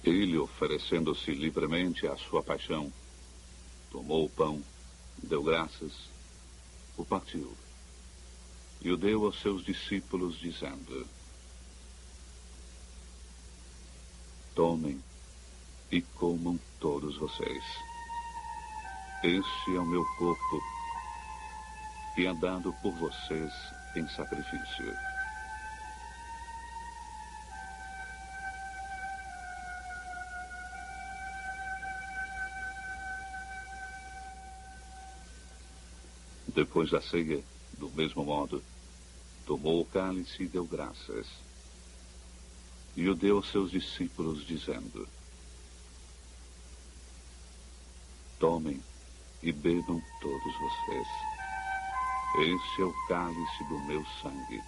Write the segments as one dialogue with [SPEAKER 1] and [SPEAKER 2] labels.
[SPEAKER 1] Ele, oferecendo-se livremente à sua paixão, tomou o pão, deu graças, o partiu e o deu aos seus discípulos, dizendo: tomem e comam todos vocês. Este é o meu corpo, que é dado por vocês em sacrifício. Depois da ceia, do mesmo modo, tomou o cálice e deu graças, e o deu aos seus discípulos, dizendo: tomem e bebam todos vocês. Este é o cálice do meu sangue,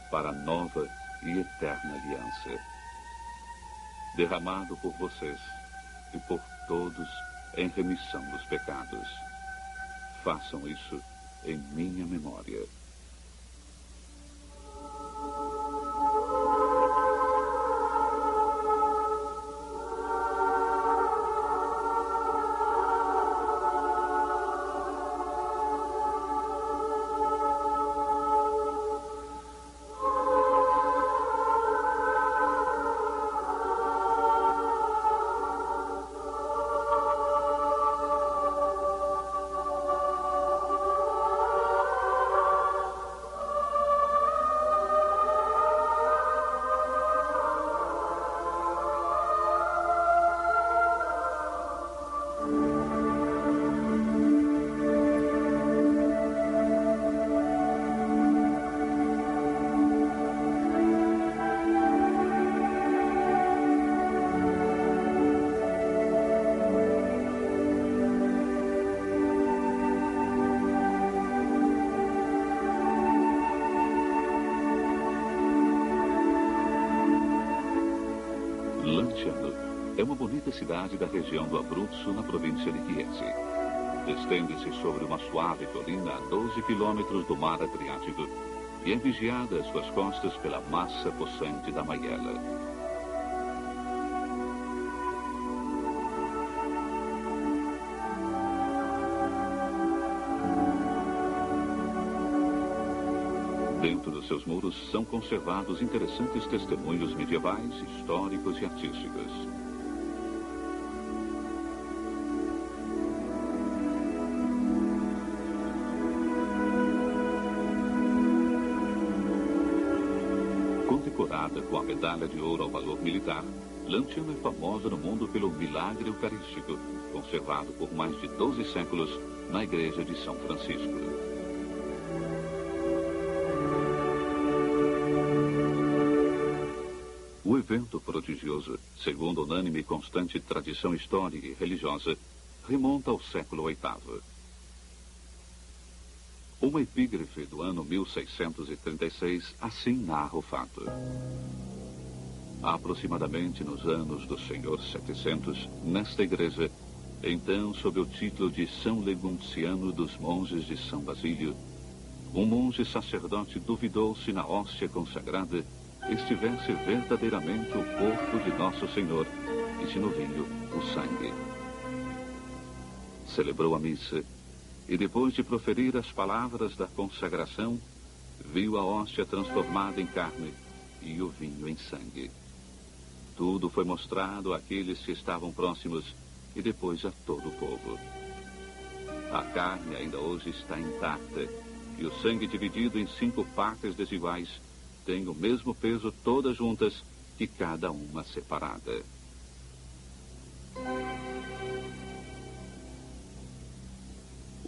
[SPEAKER 1] para a nova e eterna aliança, derramado por vocês e por todos em remissão dos pecados. Façam isso em minha memória. Lanciano é uma bonita cidade da região do Abruzzo, na província de Chiesi. Estende-se sobre uma suave colina a 12 quilômetros do mar Adriático e é vigiada às suas costas pela massa possante da Maiella. Dentro dos seus muros são conservados interessantes testemunhos medievais, históricos e artísticos. Condecorada com a medalha de ouro ao valor militar, Lanciano é famosa no mundo pelo milagre eucarístico, conservado por mais de 12 séculos na igreja de São Francisco. O evento prodigioso, segundo unânime e constante tradição histórica e religiosa, remonta ao século VIII. Uma epígrafe do ano 1636 assim narra o fato. Aproximadamente nos anos do Senhor 700, nesta igreja, então sob o título de São Legunciano dos Monges de São Basílio, um monge sacerdote duvidou se na hóstia consagrada estivesse verdadeiramente o corpo de Nosso Senhor e se no vinho o sangue. Celebrou a missa e depois de proferir as palavras da consagração, viu a hóstia transformada em carne e o vinho em sangue. Tudo foi mostrado àqueles que estavam próximos e depois a todo o povo. A carne ainda hoje está intacta e o sangue dividido em 5 partes desiguais tem o mesmo peso todas juntas que cada uma separada.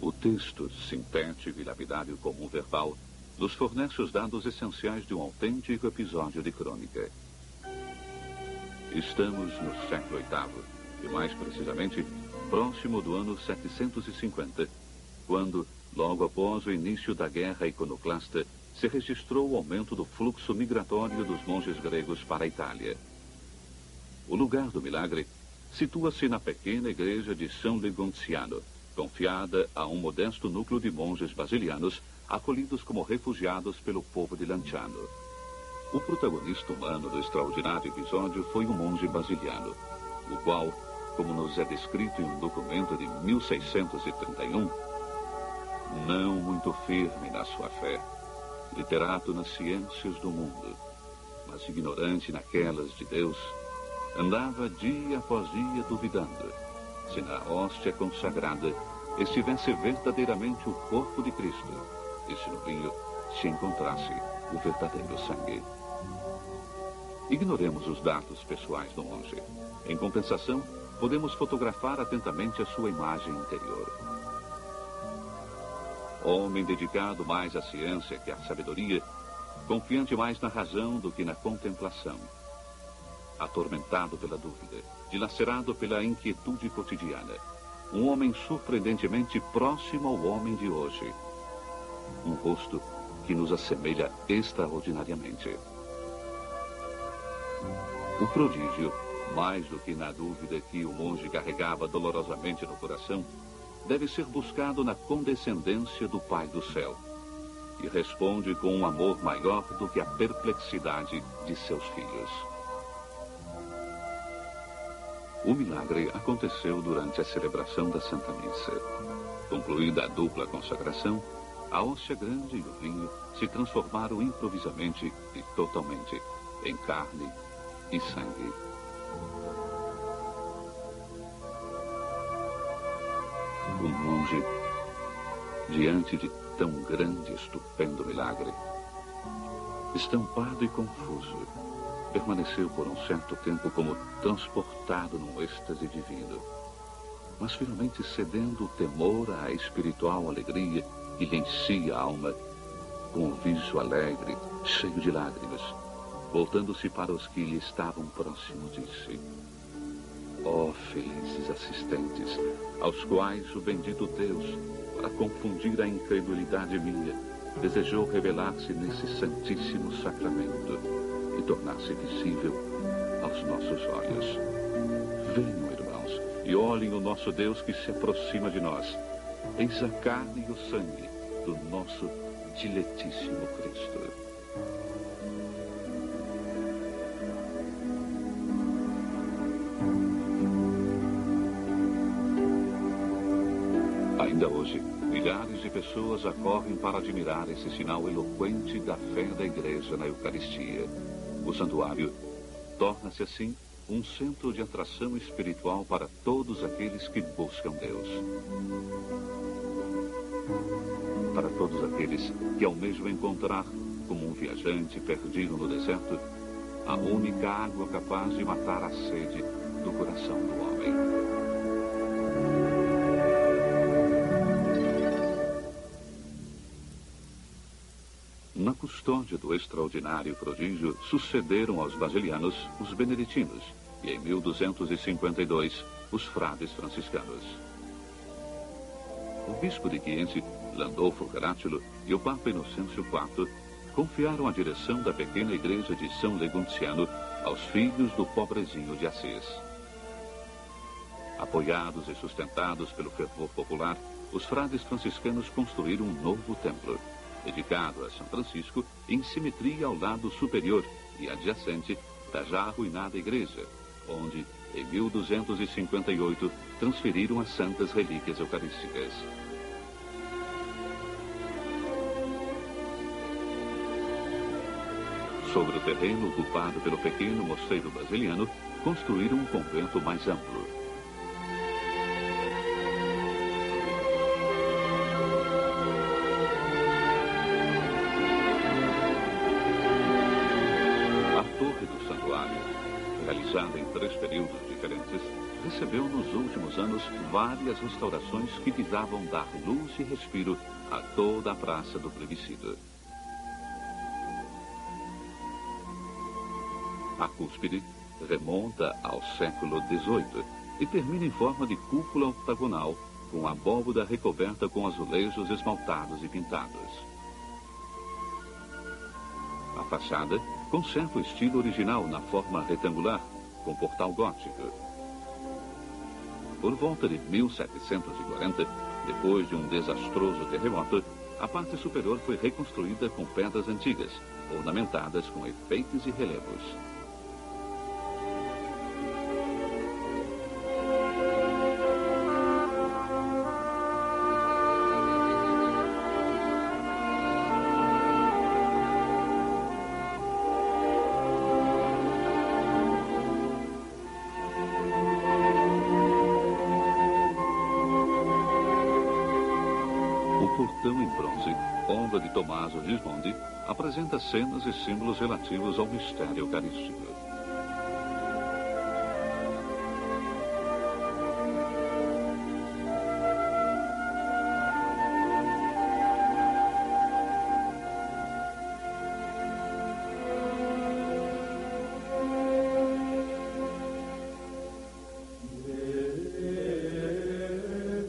[SPEAKER 1] O texto, sintético e lapidário como um verbal, nos fornece os dados essenciais de um autêntico episódio de crônica. Estamos no século VIII, e mais precisamente, próximo do ano 750, quando, logo após o início da guerra iconoclasta, se registrou o aumento do fluxo migratório dos monges gregos para a Itália. O lugar do milagre situa-se na pequena igreja de São Legunciano, confiada a um modesto núcleo de monges basilianos, acolhidos como refugiados pelo povo de Lanciano. O protagonista humano do extraordinário episódio foi um monge basiliano, o qual, como nos é descrito em um documento de 1631, não muito firme na sua fé, literato nas ciências do mundo, mas ignorante naquelas de Deus, andava dia após dia duvidando se na hóstia consagrada estivesse verdadeiramente o corpo de Cristo e se no vinho se encontrasse o verdadeiro sangue. Ignoremos os dados pessoais do monge. Em compensação, podemos fotografar atentamente a sua imagem interior. Homem dedicado mais à ciência que à sabedoria, confiante mais na razão do que na contemplação, atormentado pela dúvida, dilacerado pela inquietude cotidiana, um homem surpreendentemente próximo ao homem de hoje, um rosto que nos assemelha extraordinariamente. O prodígio, mais do que na dúvida que o monge carregava dolorosamente no coração, deve ser buscado na condescendência do Pai do céu, e responde com um amor maior do que a perplexidade de seus filhos. O milagre aconteceu durante a celebração da Santa Missa. Concluída a dupla consagração, a hóstia grande e o vinho se transformaram improvisamente e totalmente em carne e sangue. O monge, diante de tão grande e estupendo milagre, estampado e confuso, permaneceu por um certo tempo como transportado num êxtase divino, mas finalmente cedendo o temor à espiritual alegria que lhe enchia a alma, com o viso alegre, cheio de lágrimas, voltando-se para os que lhe estavam próximos, disse: ó felizes assistentes, aos quais o bendito Deus, para confundir a incredulidade minha, desejou revelar-se nesse santíssimo sacramento e tornar-se visível aos nossos olhos. Venham, irmãos, e olhem o nosso Deus que se aproxima de nós. Eis a carne e o sangue do nosso diletíssimo Cristo. Ainda hoje, milhares de pessoas acorrem para admirar esse sinal eloquente da fé da Igreja na Eucaristia. O santuário torna-se assim um centro de atração espiritual para todos aqueles que buscam Deus. Para todos aqueles que almejam encontrar, como um viajante perdido no deserto, a única água capaz de matar a sede do coração do homem. Na custódia do extraordinário prodígio, sucederam aos basilianos os beneditinos e, em 1252, os frades franciscanos. O bispo de Chiense, Landolfo Caracciolo, e o Papa Inocêncio IV confiaram a direção da pequena igreja de São Legunciano aos filhos do pobrezinho de Assis. Apoiados e sustentados pelo fervor popular, os frades franciscanos construíram um novo templo, dedicado a São Francisco, em simetria ao lado superior e adjacente da já arruinada igreja, onde, em 1258, transferiram as santas relíquias eucarísticas. Sobre o terreno ocupado pelo pequeno mosteiro basiliano, construíram um convento mais amplo. Realizada em 3 períodos diferentes, recebeu nos últimos anos várias restaurações que visavam dar luz e respiro a toda a praça do plebiscito. A cúspide remonta ao século XVIII e termina em forma de cúpula octagonal, com a abóbada recoberta com azulejos esmaltados e pintados. A fachada conserva o estilo original na forma retangular, com portal gótico. Por volta de 1740, depois de um desastroso terremoto, a parte superior foi reconstruída com pedras antigas ornamentadas com efeitos e relevos. O portão em bronze, obra de Tommaso Gismondi, apresenta cenas e símbolos relativos ao mistério eucarístico.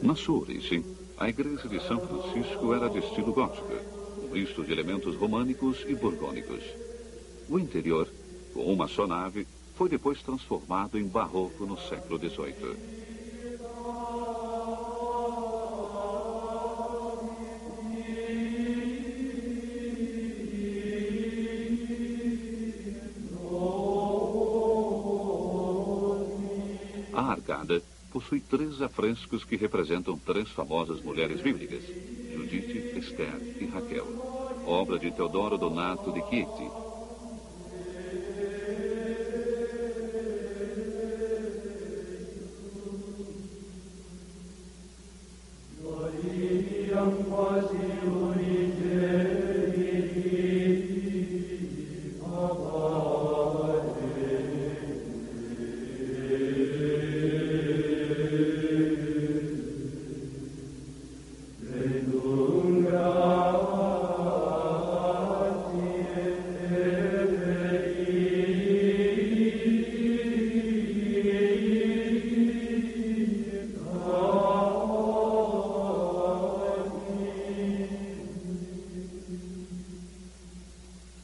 [SPEAKER 1] Na sua origem, a igreja de São Francisco era de estilo gótico, um misto de elementos românicos e borgônicos. O interior, com uma só nave, foi depois transformado em barroco no século XVIII. A arcada possui 3 afrescos que representam 3 famosas mulheres bíblicas, Judite, Esther e Raquel, obra de Teodoro Donato de Chieti.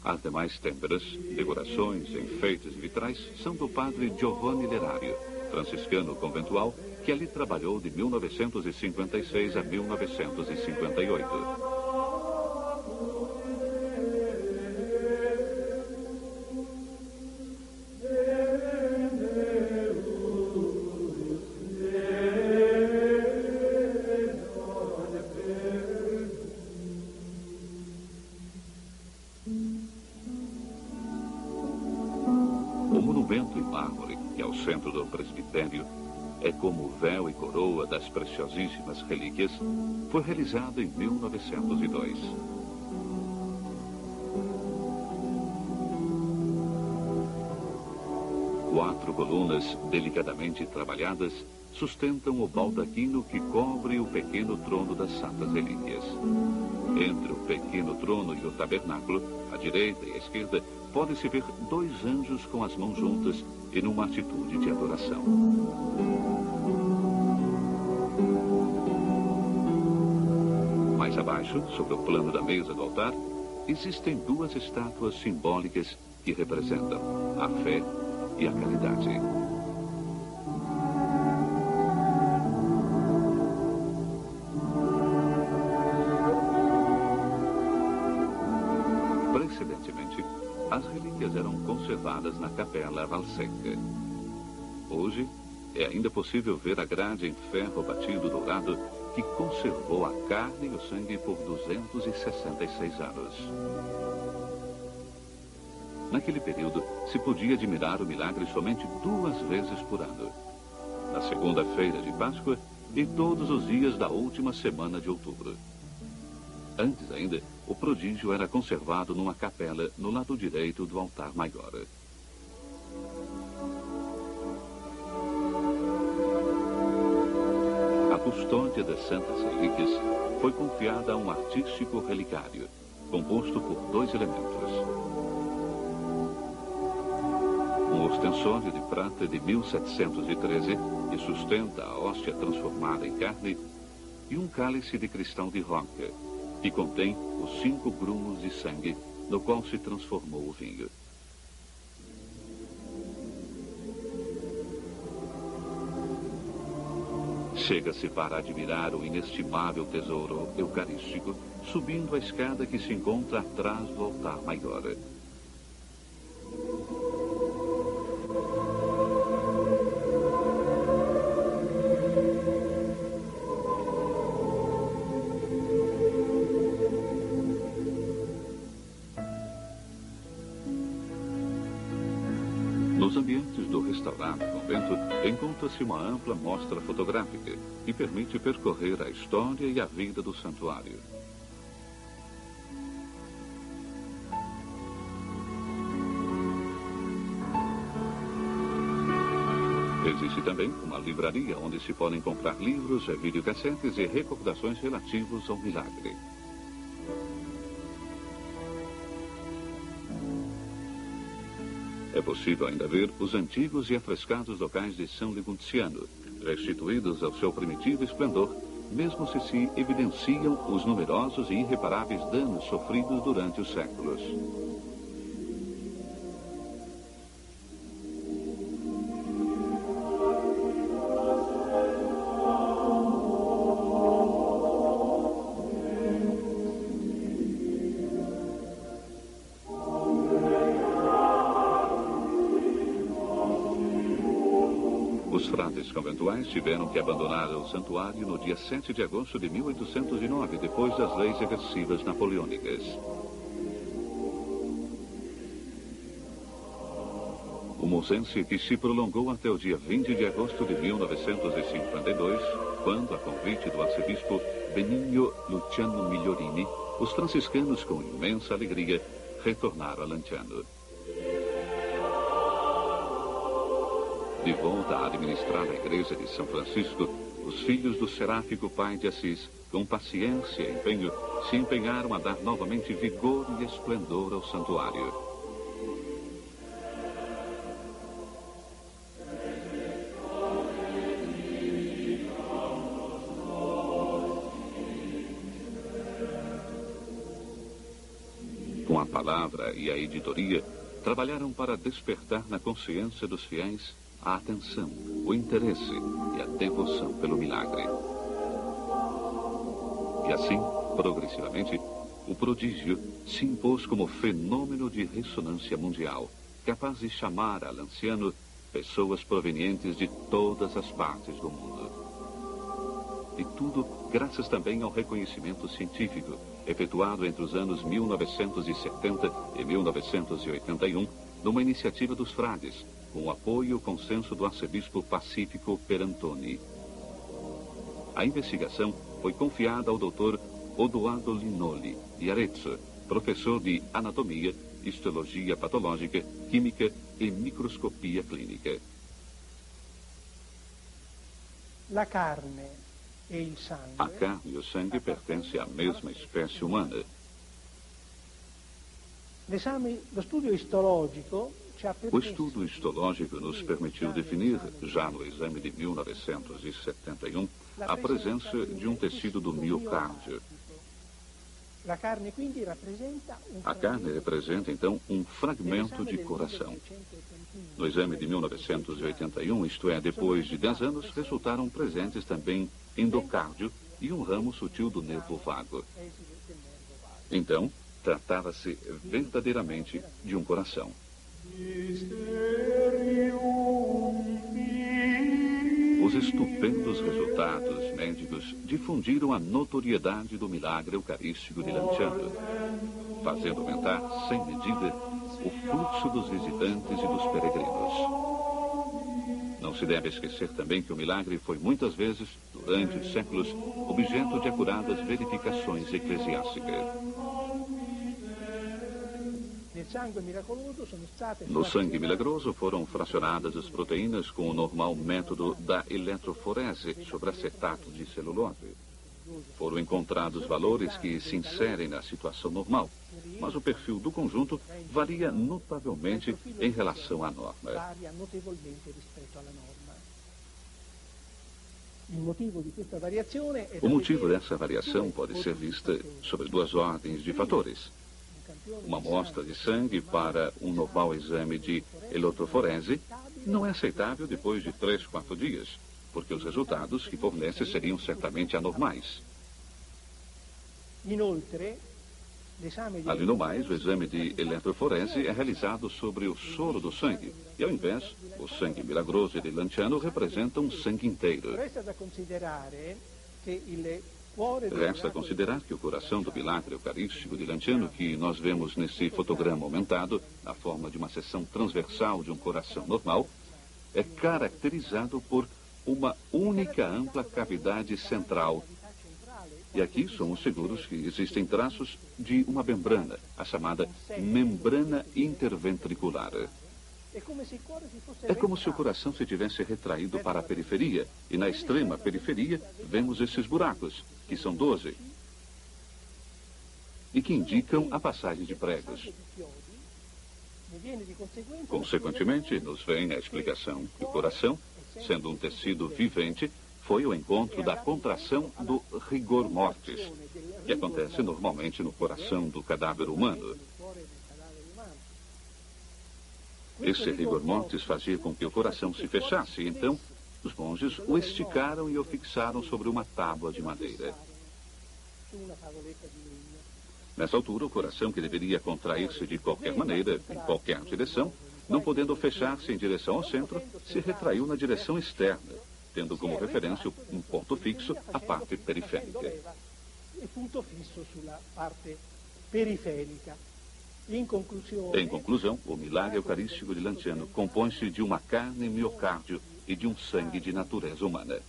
[SPEAKER 1] As demais têmperas, decorações, enfeites e vitrais são do padre Giovanni Lerario, franciscano conventual, que ali trabalhou de 1956 a 1958. O monumento em mármore, que é o centro do presbitério, é como o véu e coroa das preciosíssimas relíquias, foi realizado em 1902. Quatro colunas delicadamente trabalhadas sustentam o baldaquino que cobre o pequeno trono das santas relíquias. Entre o pequeno trono e o tabernáculo, à direita e à esquerda, podem-se ver 2 anjos com as mãos juntas e numa atitude de adoração. Mais abaixo, sobre o plano da mesa do altar, existem 2 estátuas simbólicas que representam a fé e a caridade. Precedentemente, as relíquias eram conservadas na Capela Valsecca. Hoje, é ainda possível ver a grade em ferro batido dourado que conservou a carne e o sangue por 266 anos. Naquele período, se podia admirar o milagre somente 2 vezes por ano. Na segunda-feira de Páscoa e todos os dias da última semana de outubro. Antes ainda, o prodígio era conservado numa capela no lado direito do altar maior. A custódia das santas relíquias foi confiada a um artístico relicário, composto por 2 elementos. Um ostensório de prata de 1713, que sustenta a hóstia transformada em carne, e um cálice de cristal de roca, que contém os 5 grumos de sangue, no qual se transformou o vinho. Chega-se para admirar o inestimável tesouro eucarístico subindo a escada que se encontra atrás do altar maior. Nos ambientes do restaurado convento, encontra-se uma ampla mostra fotográfica que permite percorrer a história e a vida do santuário. Existe também uma livraria onde se podem comprar livros, videocassetes e recordações relativos ao milagre. É possível ainda ver os antigos e afrescados locais de São Legunciano, restituídos ao seu primitivo esplendor, mesmo se evidenciam os numerosos e irreparáveis danos sofridos durante os séculos. Os frades conventuais tiveram que abandonar o santuário no dia 7 de agosto de 1809, depois das leis reversivas napoleônicas. O monsense que se prolongou até o dia 20 de agosto de 1952, quando, a convite do arcebispo Benigno Luciano Migliorini, os franciscanos, com imensa alegria, retornaram a Lanciano. De volta a administrar a igreja de São Francisco, os filhos do seráfico pai de Assis, com paciência e empenho, se empenharam a dar novamente vigor e esplendor ao santuário. Com a palavra e a editoria, trabalharam para despertar na consciência dos fiéis a atenção, o interesse e a devoção pelo milagre. E assim, progressivamente, o prodígio se impôs como fenômeno de ressonância mundial, capaz de chamar a Lanciano pessoas provenientes de todas as partes do mundo. E tudo graças também ao reconhecimento científico, efetuado entre os anos 1970 e 1981, numa iniciativa dos frades, com o apoio e o consenso do arcebispo Pacífico Perantoni. A investigação foi confiada ao Dr. Odoardo Linoli de Arezzo, professor de anatomia, histologia patológica, química e microscopia clínica.
[SPEAKER 2] A carne e o sangue pertencem à mesma espécie humana. O estudo histológico nos permitiu definir, já no exame de 1971, a presença de um tecido do miocárdio. A carne representa, então, um fragmento de coração. No exame de 1981, isto é, depois de 10 anos, resultaram presentes também endocárdio e um ramo sutil do nervo vago. Então, tratava-se verdadeiramente de um coração. Os estupendos resultados médicos difundiram a notoriedade do milagre eucarístico de Lanciano, fazendo aumentar sem medida o fluxo dos visitantes e dos peregrinos. Não se deve esquecer também que o milagre foi muitas vezes, durante os séculos, objeto de acuradas verificações eclesiásticas. No sangue milagroso foram fracionadas as proteínas com o normal método da eletroforese sobre acetato de celulose. Foram encontrados valores que se inserem na situação normal, mas o perfil do conjunto varia notavelmente em relação à norma. O motivo dessa variação pode ser vista sob duas ordens de fatores. Uma amostra de sangue para um normal exame de eletroforese não é aceitável depois de 3, 4 dias, porque os resultados que fornece seriam certamente anormais.
[SPEAKER 1] Além do mais, o exame de eletroforese é realizado sobre o soro do sangue. E, ao invés, o sangue milagroso de Lanciano representa um sangue inteiro. Resta considerar que o coração do milagre eucarístico de Lanciano, que nós vemos nesse fotograma aumentado, na forma de uma seção transversal de um coração normal, é caracterizado por uma única ampla cavidade central. E aqui somos seguros que existem traços de uma membrana, a chamada membrana interventricular. É como se o coração se tivesse retraído para a periferia, e na extrema periferia vemos esses buracos, que são 12, e que indicam a passagem de pregos. Consequentemente, nos vem a explicação que o coração, sendo um tecido vivente, foi o encontro da contração do rigor mortis, que acontece normalmente no coração do cadáver humano. Esse rigor mortis fazia com que o coração se fechasse, e então os monges o esticaram e o fixaram sobre uma tábua de madeira. Nessa altura, o coração, que deveria contrair-se de qualquer maneira, em qualquer direção, não podendo fechar-se em direção ao centro, se retraiu na direção externa, tendo como referência um ponto fixo, a parte periférica. Em conclusão, o milagre eucarístico de Lanciano compõe-se de uma carne miocárdio e de um sangue de natureza humana.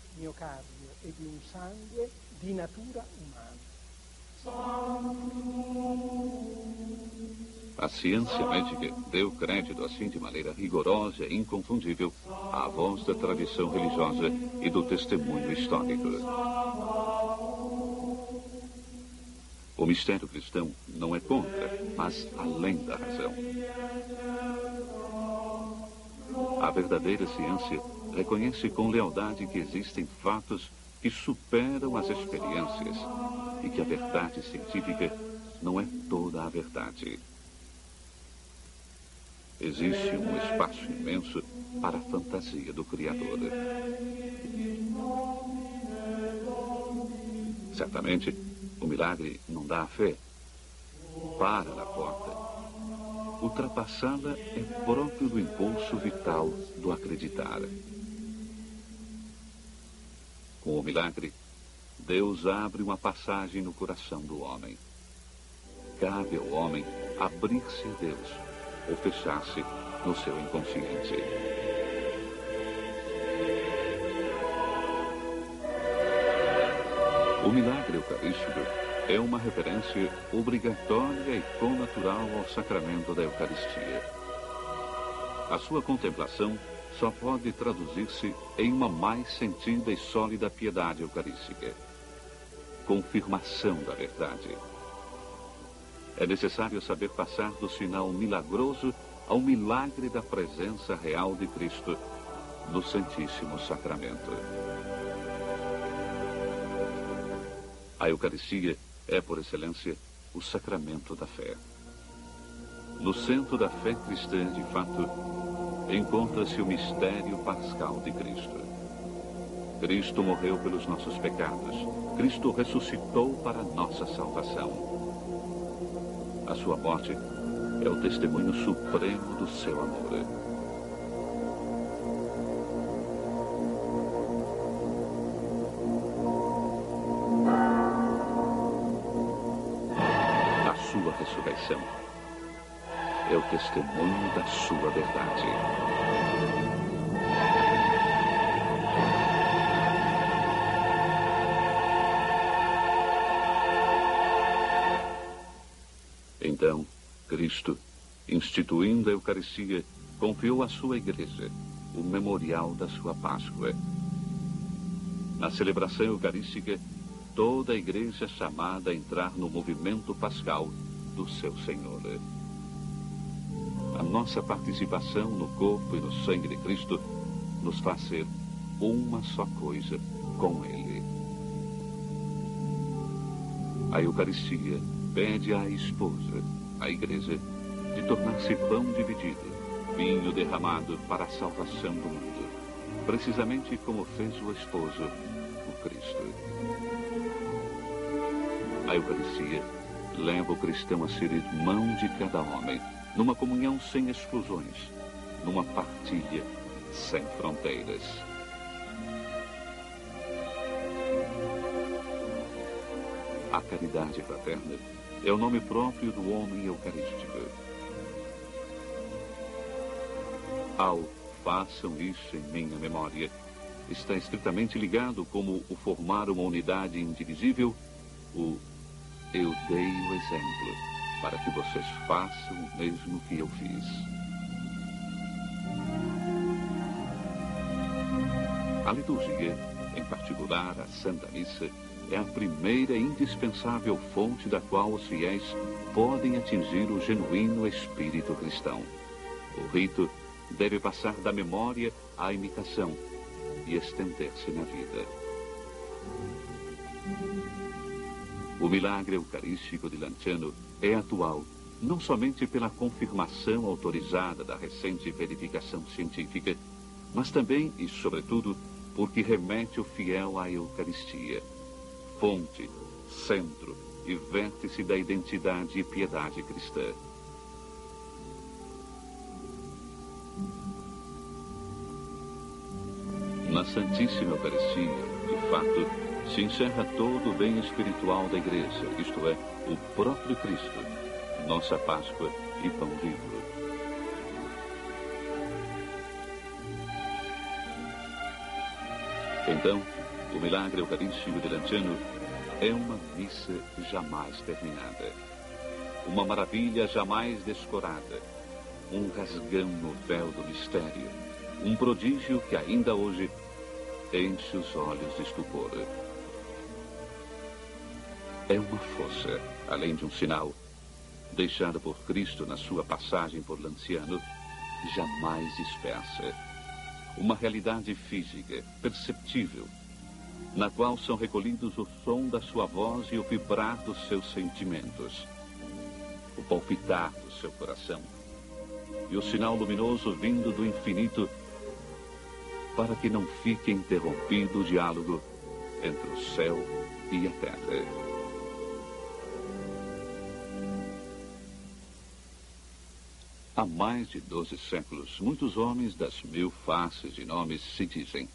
[SPEAKER 1] A ciência médica deu crédito, assim, de maneira rigorosa e inconfundível, à voz da tradição religiosa e do testemunho histórico. O mistério cristão não é contra, mas além da razão. A verdadeira ciência reconhece com lealdade que existem fatos que superam as experiências e que a verdade científica não é toda a verdade. Existe um espaço imenso para a fantasia do Criador. Certamente, o milagre não dá a fé. Para na porta. Ultrapassá-la é próprio do impulso vital do acreditar. Com o milagre, Deus abre uma passagem no coração do homem. Cabe ao homem abrir-se a Deus ou fechar-se no seu inconsciente. O milagre eucarístico é uma referência obrigatória e connatural ao sacramento da Eucaristia. A sua contemplação só pode traduzir-se em uma mais sentida e sólida piedade eucarística. Confirmação da verdade. É necessário saber passar do sinal milagroso ao milagre da presença real de Cristo no Santíssimo Sacramento. A Eucaristia é, por excelência, o sacramento da fé. No centro da fé cristã, de fato, encontra-se o mistério pascal de Cristo. Cristo morreu pelos nossos pecados. Cristo ressuscitou para a nossa salvação. A sua morte é o testemunho supremo do seu amor. A sua ressurreição é o testemunho da sua verdade. Então, Cristo, instituindo a Eucaristia, confiou à sua Igreja o memorial da sua Páscoa. Na celebração eucarística, toda a Igreja é chamada a entrar no movimento pascal do seu Senhor. A nossa participação no corpo e no sangue de Cristo nos faz ser uma só coisa com Ele. A Eucaristia pede à esposa, à Igreja, de tornar-se pão dividido, vinho derramado para a salvação do mundo, precisamente como fez o esposo, o Cristo. A A Eucaristia leva o cristão a ser irmão de cada homem, numa comunhão sem exclusões, numa partilha sem fronteiras. A caridade fraterna é o nome próprio do homem eucarístico. Ao façam isso em minha memória, está estritamente ligado como o formar uma unidade indivisível, o eu dei o exemplo, para que vocês façam o mesmo que eu fiz. A liturgia, em particular a Santa Missa, é a primeira e indispensável fonte da qual os fiéis podem atingir o genuíno espírito cristão. O rito deve passar da memória à imitação e estender-se na vida. O milagre eucarístico de Lanciano é atual, não somente pela confirmação autorizada da recente verificação científica, mas também e sobretudo porque remete o fiel à Eucaristia, fonte, centro e vértice da identidade e piedade cristã. Na Santíssima Eucaristia, de fato, se encerra todo o bem espiritual da Igreja, isto é, o próprio Cristo, nossa Páscoa e pão vivo. Então, o milagre eucarístico de Lanciano é uma missa jamais terminada, uma maravilha jamais descorada, um rasgão no véu do mistério, um prodígio que ainda hoje enche os olhos de estupor. É uma força, além de um sinal, deixado por Cristo na sua passagem por Lanciano, jamais dispersa. Uma realidade física, perceptível, na qual são recolhidos o som da sua voz e o vibrar dos seus sentimentos, o palpitar do seu coração e o sinal luminoso vindo do infinito, para que não fique interrompido o diálogo entre o céu e a terra. Há mais de 12 séculos, muitos homens das 1000 faces e nomes se dizem: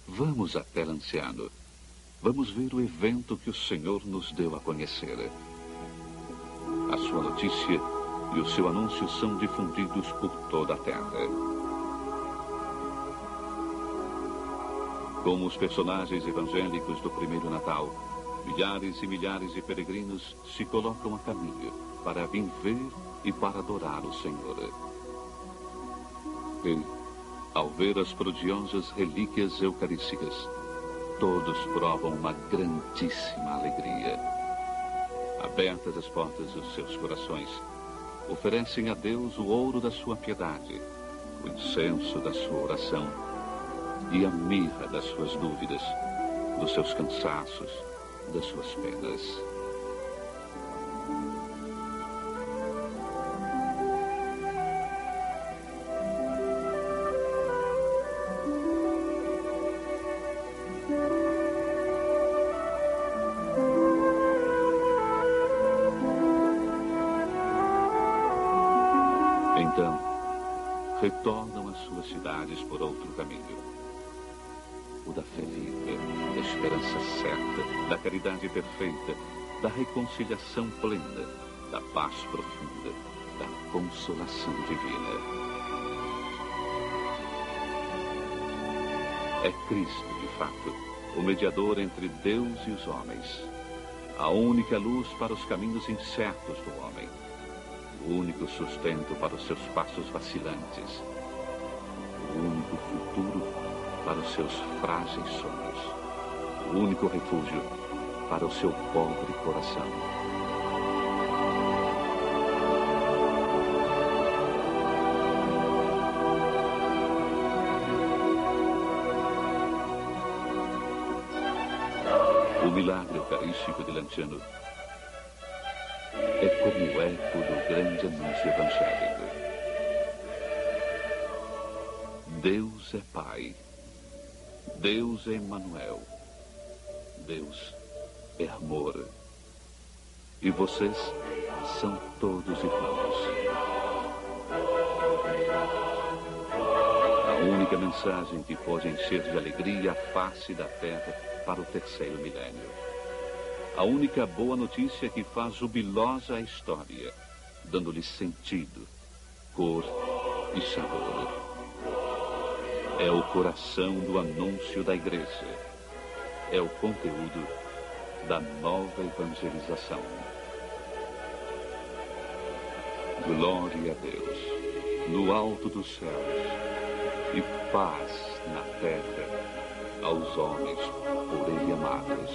[SPEAKER 1] vamos até Lanciano, vamos ver o evento que o Senhor nos deu a conhecer. A sua notícia e o seu anúncio são difundidos por toda a terra. Como os personagens evangélicos do primeiro Natal, milhares e milhares de peregrinos se colocam a caminho para vir ver e para adorar o Senhor. E, ao ver as prodigiosas relíquias eucarísticas, todos provam uma grandíssima alegria. Abertas as portas dos seus corações, oferecem a Deus o ouro da sua piedade, o incenso da sua oração e a mirra das suas dúvidas, dos seus cansaços, das suas penas. Então, retornam às suas cidades por outro caminho. O da fé viva, da esperança certa, da caridade perfeita, da reconciliação plena, da paz profunda, da consolação divina. É Cristo, de fato, o mediador entre Deus e os homens, a única luz para os caminhos incertos do homem, o único sustento para os seus passos vacilantes, o único futuro para os seus frágeis sonhos, o único refúgio para o seu pobre coração. O milagre eucarístico de Lanciano é como o eco do grande anúncio evangélico. Deus é Pai. Deus é Emmanuel. Deus é amor. E vocês são todos irmãos. A única mensagem que pode encher de alegria a face da terra para o terceiro milênio. A única boa notícia que faz jubilosa a história, dando-lhe sentido, cor e sabor. É o coração do anúncio da igreja. É o conteúdo da nova evangelização. Glória a Deus, no alto dos céus, e paz na terra aos homens por ele amados.